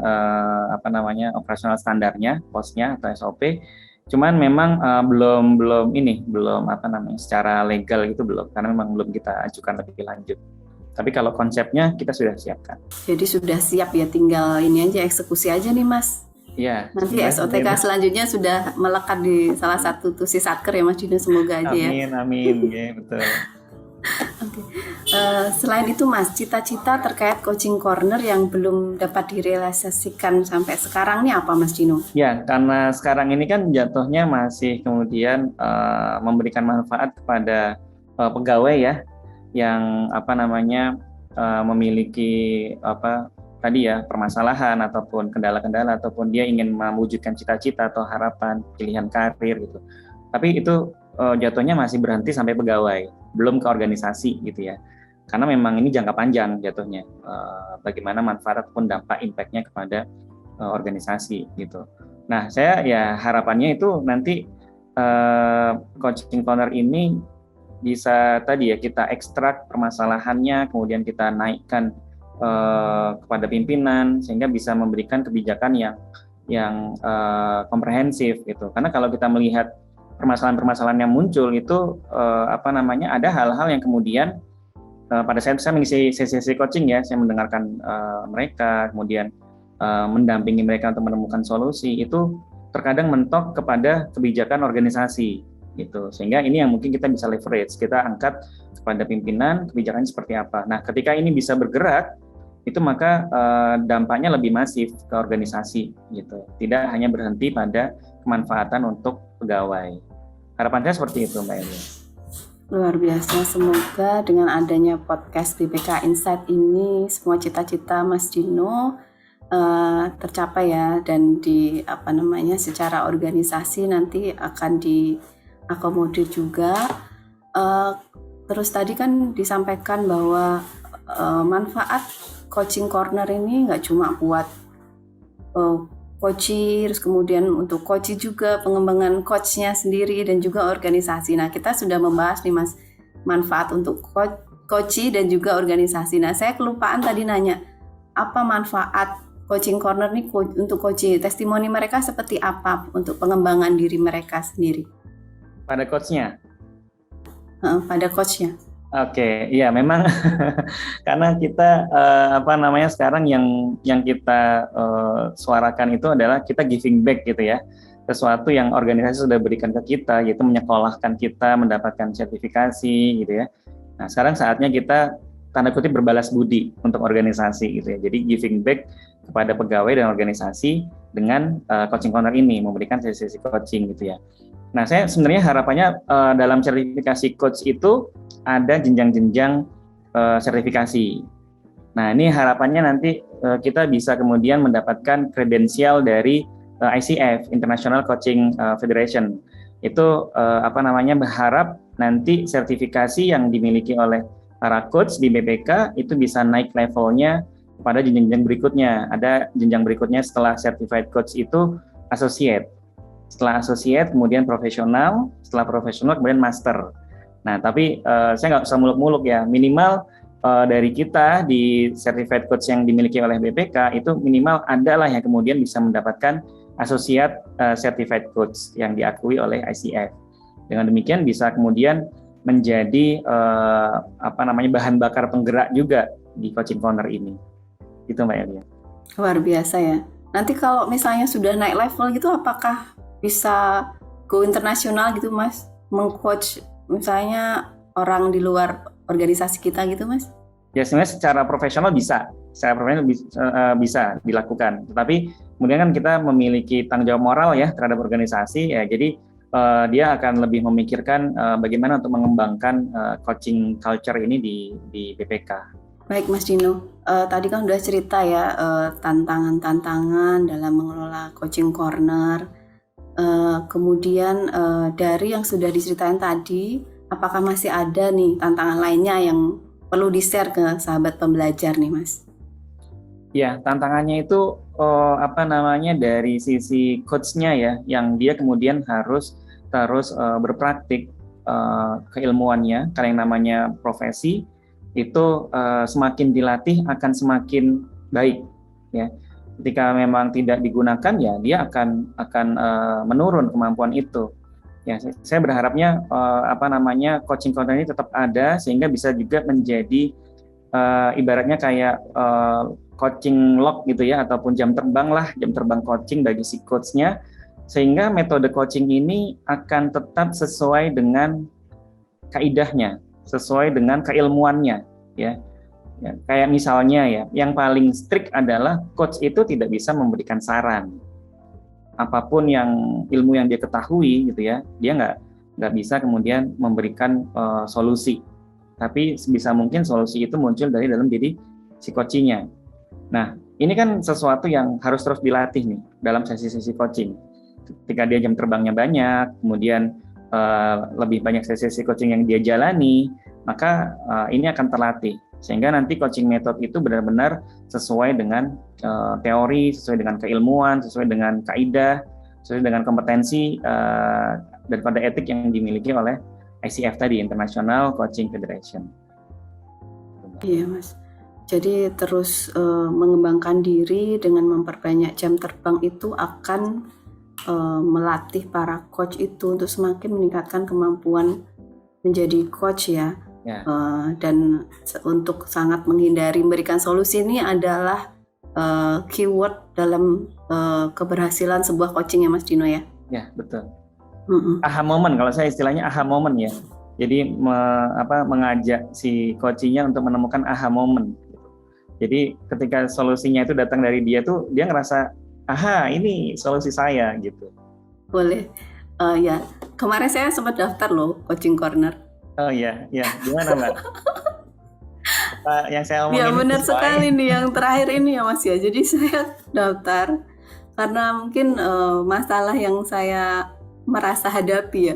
operasional standarnya, POS-nya atau SOP. Cuman memang belum secara legal itu belum, karena memang belum kita ajukan lebih lanjut. Tapi kalau konsepnya kita sudah siapkan. Jadi sudah siap ya, tinggal ini aja eksekusi aja nih Mas. Iya. Nanti SOTK selanjutnya sudah melekat di salah satu tusi satker ya Mas Dino, semoga aja ya. Amin, ya betul. Oke. Selain itu Mas, cita-cita terkait coaching corner yang belum dapat direalisasikan sampai sekarang nih apa Mas Dino? Ya, karena sekarang ini kan jatuhnya masih kemudian memberikan manfaat kepada pegawai ya, yang memiliki permasalahan ataupun kendala-kendala, ataupun dia ingin mewujudkan cita-cita atau harapan pilihan karir gitu. Tapi itu jatuhnya masih berhenti sampai pegawai, belum ke organisasi gitu ya. Karena memang ini jangka panjang jatuhnya, bagaimana manfaat ataupun dampak impact-nya kepada organisasi gitu. Nah, saya ya harapannya itu nanti coaching corner ini bisa kita ekstrak permasalahannya, kemudian kita naikkan kepada pimpinan sehingga bisa memberikan kebijakan yang komprehensif gitu. Karena kalau kita melihat permasalahan-permasalahan yang muncul itu ada hal-hal yang kemudian pada saat saya mengisi sesi coaching ya, saya mendengarkan mereka, kemudian mendampingi mereka untuk menemukan solusi, itu terkadang mentok kepada kebijakan organisasi gitu. Sehingga ini yang mungkin kita bisa leverage, kita angkat kepada pimpinan kebijakannya seperti apa. Nah, ketika ini bisa bergerak, itu maka dampaknya lebih masif ke organisasi gitu. Tidak hanya berhenti pada kemanfaatan untuk pegawai. Harapan saya seperti itu, Mbak Elia. Luar biasa, semoga dengan adanya podcast BPK Insight ini semua cita-cita Mas Dino tercapai ya, dan secara organisasi nanti akan diakomodir juga. Terus tadi kan disampaikan bahwa manfaat coaching corner ini nggak cuma buat coach, terus kemudian untuk coach juga pengembangan coachnya sendiri dan juga organisasi. Nah, kita sudah membahas nih Mas, manfaat untuk coach dan juga organisasi. Nah, saya kelupaan tadi nanya, apa manfaat coaching corner nih untuk coach? Testimoni mereka seperti apa untuk pengembangan diri mereka sendiri? Pada coachnya? Pada coachnya. Oke, iya memang karena kita sekarang yang kita suarakan itu adalah kita giving back gitu ya, sesuatu yang organisasi sudah berikan ke kita, yaitu menyekolahkan kita mendapatkan sertifikasi gitu ya. Nah sekarang saatnya kita tanda kutip berbalas budi untuk organisasi gitu ya. Jadi giving back kepada pegawai dan organisasi dengan coaching corner ini, memberikan sesi coaching gitu ya. Nah, saya sebenarnya harapannya dalam sertifikasi coach itu ada jenjang-jenjang sertifikasi. Nah, ini harapannya nanti kita bisa kemudian mendapatkan kredensial dari ICF, International Coaching Federation. Itu berharap nanti sertifikasi yang dimiliki oleh para coach di BPK itu bisa naik levelnya pada jenjang-jenjang berikutnya. Ada jenjang berikutnya setelah certified coach itu associate. Setelah associate, kemudian profesional, setelah profesional, kemudian master. Nah, tapi saya nggak usah muluk-muluk ya, minimal dari kita di certified coach yang dimiliki oleh BPK, itu minimal adalah yang kemudian bisa mendapatkan associate certified coach yang diakui oleh ICF. Dengan demikian bisa kemudian menjadi bahan bakar penggerak juga di coaching corner ini. Itu Mbak Elia. Luar biasa ya. Nanti kalau misalnya sudah naik level gitu, apakah bisa go internasional gitu Mas, meng-coach misalnya orang di luar organisasi kita gitu Mas? Ya sebenarnya secara profesional bisa dilakukan, tetapi kemudian kan kita memiliki tanggung jawab moral ya terhadap organisasi ya, jadi dia akan lebih memikirkan bagaimana untuk mengembangkan coaching culture ini di BPK. Baik Mas Dino, tadi kan udah cerita ya tantangan-tantangan dalam mengelola coaching corner. Kemudian dari yang sudah diceritain tadi, apakah masih ada nih tantangan lainnya yang perlu di-share ke sahabat pembelajar nih Mas? Ya, tantangannya itu dari sisi coachnya ya, yang dia kemudian harus terus berpraktik keilmuannya, karena yang namanya profesi itu semakin dilatih akan semakin baik ya. Ketika memang tidak digunakan ya dia akan menurun kemampuan itu. Ya, saya berharapnya coaching corner ini tetap ada sehingga bisa juga menjadi ibaratnya kayak coaching log gitu ya, ataupun jam terbang coaching bagi si coachnya, sehingga metode coaching ini akan tetap sesuai dengan kaidahnya, sesuai dengan keilmuannya ya. Ya, kayak misalnya ya, yang paling strict adalah coach itu tidak bisa memberikan saran. Apapun ilmu yang dia ketahui gitu ya, dia nggak bisa kemudian memberikan solusi. Tapi sebisa mungkin solusi itu muncul dari dalam diri si coaching-nya. Nah, ini kan sesuatu yang harus terus dilatih nih dalam sesi-sesi coaching. Ketika dia jam terbangnya banyak, kemudian lebih banyak sesi coaching yang dia jalani, maka ini akan terlatih. Sehingga nanti coaching method itu benar-benar sesuai dengan teori, sesuai dengan keilmuan, sesuai dengan kaidah, sesuai dengan kompetensi daripada etik yang dimiliki oleh ICF tadi, International Coaching Federation. Iya Mas, jadi terus mengembangkan diri dengan memperbanyak jam terbang itu akan melatih para coach itu untuk semakin meningkatkan kemampuan menjadi coach ya. Ya. Dan untuk sangat menghindari memberikan solusi ini adalah keyword dalam keberhasilan sebuah coaching ya Mas Dino ya? Ya betul. Aha moment, kalau saya istilahnya aha moment ya. Jadi mengajak si coachingnya untuk menemukan aha moment. Jadi ketika solusinya itu datang dari dia tuh dia ngerasa aha ini solusi saya gitu. Boleh. Ya kemarin saya sempat daftar loh coaching corner. Oh iya, gimana Mbak? Yang saya omongin. Ya benar sekali nih yang terakhir ini ya Mas ya. Jadi saya daftar karena mungkin masalah yang saya merasa hadapi ya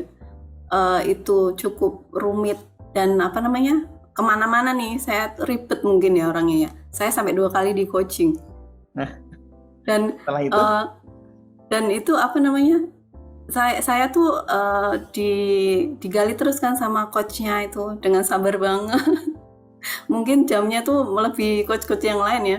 itu cukup rumit dan kemana-mana nih, saya ribet mungkin ya orangnya ya. Saya sampai 2 kali di coaching. Nah, Dan setelah itu itu apa namanya? Saya tuh digali terus kan sama coachnya itu dengan sabar banget. Mungkin jamnya tuh melebihi coach-coach yang lain ya.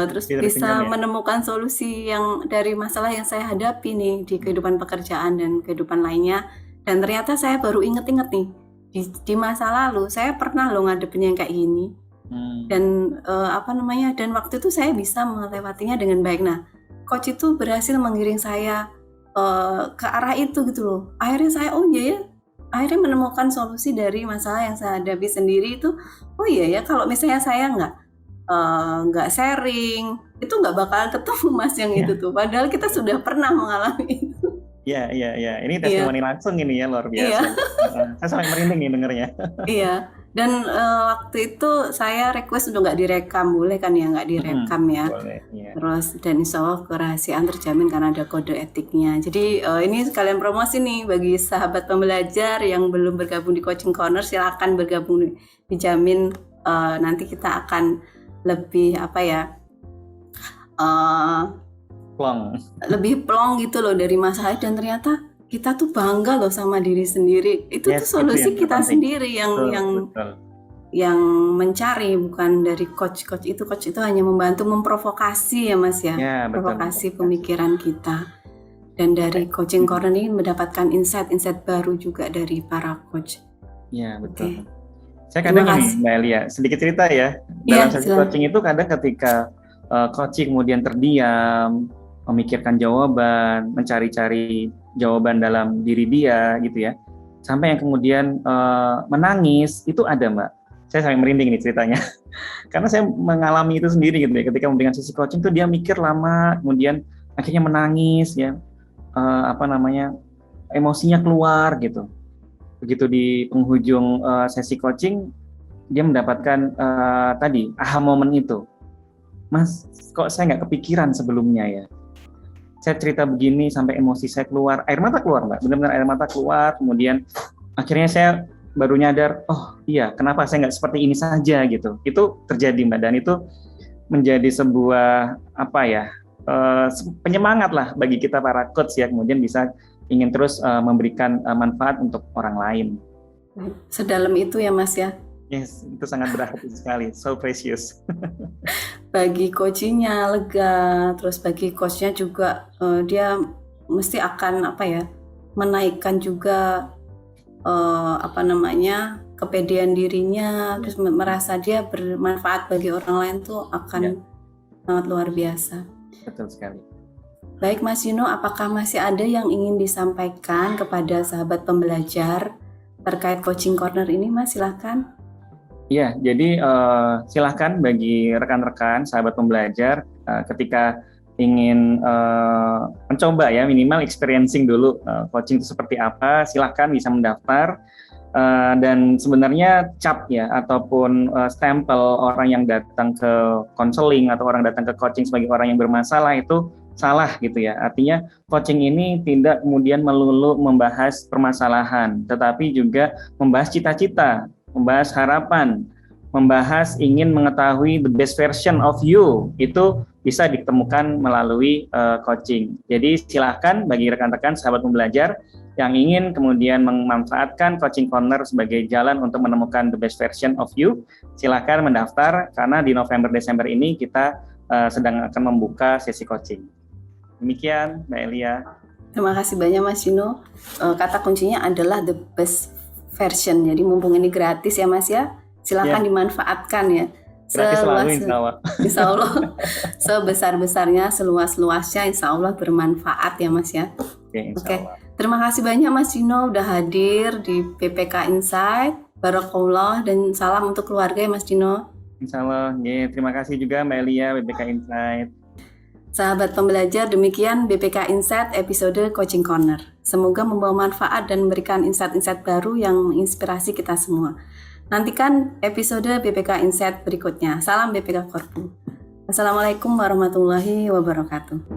Terus Dari bisa pinjam ya? menemukan solusi yang dari masalah yang saya hadapi nih di kehidupan pekerjaan dan kehidupan lainnya. Dan ternyata saya baru inget-inget nih di masa lalu saya pernah loh ngadepin yang kayak gini. Dan dan waktu itu saya bisa melewatinya dengan baik. Nah, coach itu berhasil menggiring saya ke arah itu gitu loh. Akhirnya saya akhirnya menemukan solusi dari masalah yang saya hadapi sendiri itu. Oh iya ya, kalau misalnya saya nggak sharing itu nggak bakal ketemu Mas yang itu tuh. Padahal kita sudah pernah mengalami itu. Iya. Ini testimoni langsung ini ya, luar biasa. Iya. Saya sampai merinding nih dengernya. Iya. Dan waktu itu saya request untuk nggak direkam, boleh kan ya nggak direkam ya. Boleh, ya. Terus dan insya Allah kerahasiaan terjamin karena ada kode etiknya. Jadi ini sekalian promosi nih bagi sahabat pembelajar yang belum bergabung di Coaching Corner, silakan bergabung, dijamin nanti kita akan lebih lebih plong gitu loh dari masalah, dan ternyata kita tuh bangga loh sama diri sendiri. Itu tuh solusi kita sendiri yang mencari, bukan dari coach itu. Coach itu hanya membantu memprovokasi ya Mas ya, provokasi pemikiran kita. Dan dari Coaching Corner ini mendapatkan insight baru juga dari para coach. Ya betul. Saya kadang ini Mbak Elia, sedikit cerita ya. Dalam sesi coaching itu kadang ketika coaching kemudian terdiam, memikirkan jawaban, mencari-cari jawaban dalam diri dia gitu ya, sampai yang kemudian menangis, itu ada Mbak. Saya sampai merinding nih ceritanya karena saya mengalami itu sendiri gitu ya. Ketika memberikan sesi coaching tuh dia mikir lama, kemudian akhirnya menangis ya, emosinya keluar gitu. Begitu di penghujung sesi coaching dia mendapatkan aha moment itu, Mas, kok saya nggak kepikiran sebelumnya ya. Saya cerita begini sampai emosi saya keluar, air mata keluar Mbak, benar-benar air mata keluar. Kemudian akhirnya saya baru nyadar, oh iya, kenapa saya nggak seperti ini saja gitu. Itu terjadi Mbak, dan itu menjadi sebuah penyemangat lah bagi kita para coach ya, kemudian bisa ingin terus memberikan manfaat untuk orang lain. Sedalam itu ya Mas ya. Yes, itu sangat berarti sekali, so precious. Bagi coachingnya lega, terus bagi coachnya juga dia mesti akan menaikkan juga kepedean dirinya, terus merasa dia bermanfaat bagi orang lain tuh akan sangat luar biasa. Betul sekali. Baik Mas Yuno, apakah masih ada yang ingin disampaikan kepada sahabat pembelajar terkait Coaching Corner ini Mas? Silakan. Ya, jadi silahkan bagi rekan-rekan sahabat pembelajar ketika ingin mencoba ya, minimal experiencing dulu coaching itu seperti apa, silahkan bisa mendaftar. Dan sebenarnya cap ya ataupun stempel orang yang datang ke konseling atau orang datang ke coaching sebagai orang yang bermasalah itu salah gitu ya. Artinya coaching ini tidak kemudian melulu membahas permasalahan, tetapi juga membahas cita-cita, membahas harapan, membahas ingin mengetahui the best version of you. Itu bisa ditemukan melalui coaching. Jadi silahkan bagi rekan-rekan sahabat pembelajar yang ingin kemudian memanfaatkan Coaching Corner sebagai jalan untuk menemukan the best version of you, silahkan mendaftar karena di November-Desember ini kita sedang akan membuka sesi coaching. Demikian Mbak Elia. Terima kasih banyak Mas Yuno. Kata kuncinya adalah the best version. Jadi mumpung ini gratis ya Mas ya, silahkan dimanfaatkan ya. Gratis selalu insya Allah. Sebesar-besarnya, seluas-luasnya insya Allah bermanfaat ya Mas ya. Oke. Terima kasih banyak Mas Yuno udah hadir di BPK Insight. Barakallah dan salam untuk keluarga ya Mas Yuno. Insya Allah. Terima kasih juga Mbak Elia, BPK Insight. Sahabat pembelajar, demikian BPK Insight episode Coaching Corner. Semoga membawa manfaat dan memberikan insight-insight baru yang menginspirasi kita semua. Nantikan episode BPK Insight berikutnya. Salam BPK Korpu. Assalamualaikum warahmatullahi wabarakatuh.